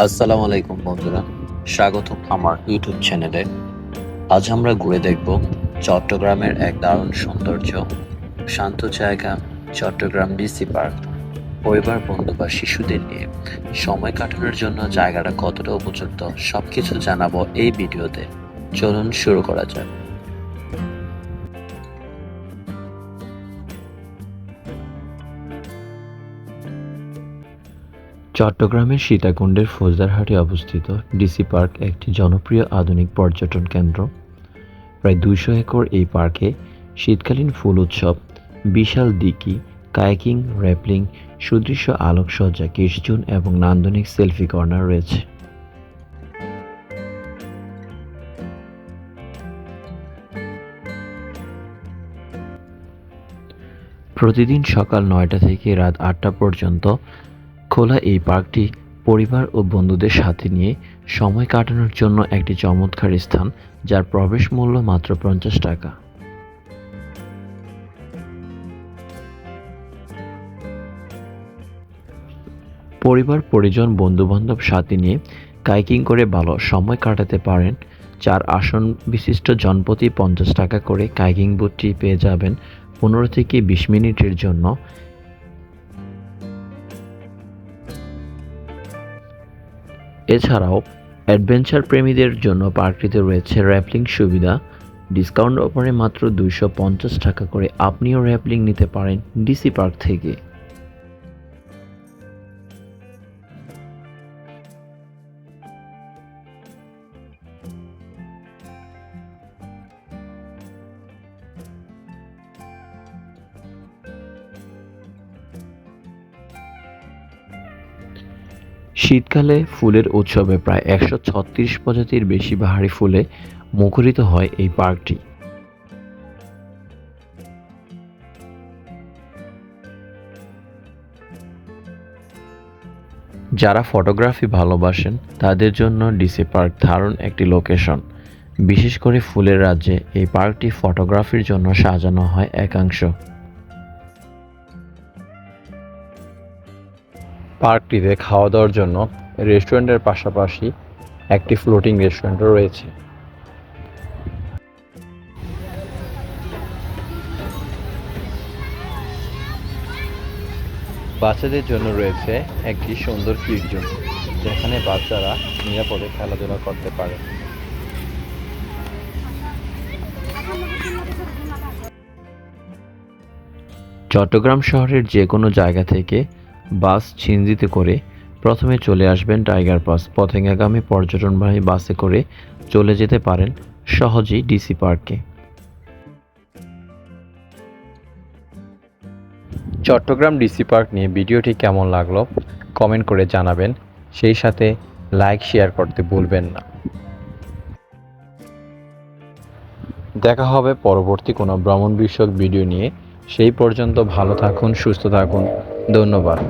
আসসালামু আলাইকুম বন্ধুরা, স্বাগতম আমার ইউটিউব চ্যানেলে। আজ আমরা ঘুরে দেখব চট্টগ্রামের এক দারুণ সৌন্দর্য, শান্ত জায়গা, চট্টগ্রাম ডিসি পার্ক। পরিবার, বন্ধু বা শিশুদের নিয়ে সময় কাটানোর জন্য জায়গাটা কতটা উপযুক্ত সবকিছু জানাবো এই ভিডিওতে। চলুন শুরু করা যাক। চট্টগ্রামের সীতাকুণ্ডের ফৌজদারহাটে অবস্থিত ডিসি পার্ক একটি জনপ্রিয় আধুনিক পর্যটন কেন্দ্র। প্রায় ২০০ একর এই পার্কে শীতকালীন ফুল উৎসব, বিশাল দিঘি, কায়াকিং, র্যাপলিং, সুদৃশ্য আলোকসজ্জা, কিডস এবং নান্দনিক সেলফি কর্নার রয়েছে। প্রতিদিন সকাল ৯টা থেকে রাত ৮টা পর্যন্ত খোলা এই পার্কটি পরিবার ও বন্ধুদের সাথে নিয়ে সময় কাটানোর জন্য একটি চমৎকার স্থান, যার প্রবেশ মূল্য মাত্র ৫০ টাকা। পরিবার, পরিজন, বন্ধুবান্ধব সাথে নিয়ে কাইকিং করে ভালো সময় কাটাতে পারেন। ৪ আসন বিশিষ্ট জনপ্রতি ৫০ টাকা করে কাইকিং বুটটি পেয়ে যাবেন ১৫ থেকে ২০ মিনিটের জন্য। এছাড়াও অ্যাডভেঞ্চার প্রেমীদের জন্য পার্কটিতে রয়েছে র্যাপলিং সুবিধা। ডিসকাউন্ট অফারে মাত্র ২৫০ টাকা করে আপনিও র্যাপলিং নিতে পারেন ডিসি পার্ক থেকে। শীতকালে ফুলের উৎসবে প্রায় ১৩৬ প্রজাতির বেশি বাহারি ফুলে মুখরিত হয় এই পার্কটি। যারা ফটোগ্রাফি ভালোবাসেন তাদের জন্য ডিসি পার্ক দারুণ একটি লোকেশন। বিশেষ করে ফুলের রাজ্যে এই পার্কটি ফটোগ্রাফির জন্য সাজানো হয় একাংশ। পার্কটিতে খাওয়া দাওয়ার জন্য রেস্টুরেন্টের পাশাপাশি একটি ফ্লোটিং রেস্টুরেন্টও রয়েছে। বাচ্চাদের জন্য রয়েছে একটি সুন্দর কিড জোন, যেখানে বাচ্চারা নিরাপদে খেলাধুলা করতে পারে। চট্টগ্রাম শহরের যে কোনো জায়গা থেকে বাস ছিনজিতে করে প্রথমে চলে আসবেন টাইগার পাস। পতেঙ্গাগামী পর্যটনবাহী বাসে করে চলে যেতে পারেন সহজেই ডিসি পার্কে। চট্টগ্রাম ডিসি পার্ক নিয়ে ভিডিওটি কেমন লাগলো কমেন্ট করে জানাবেন, সেই সাথে লাইক শেয়ার করতে ভুলবেন না। দেখা হবে পরবর্তী কোনো ভ্রমণ বিষয়ক ভিডিও নিয়ে। সেই পর্যন্ত ভালো থাকুন, সুস্থ থাকুন। ধন্যবাদ।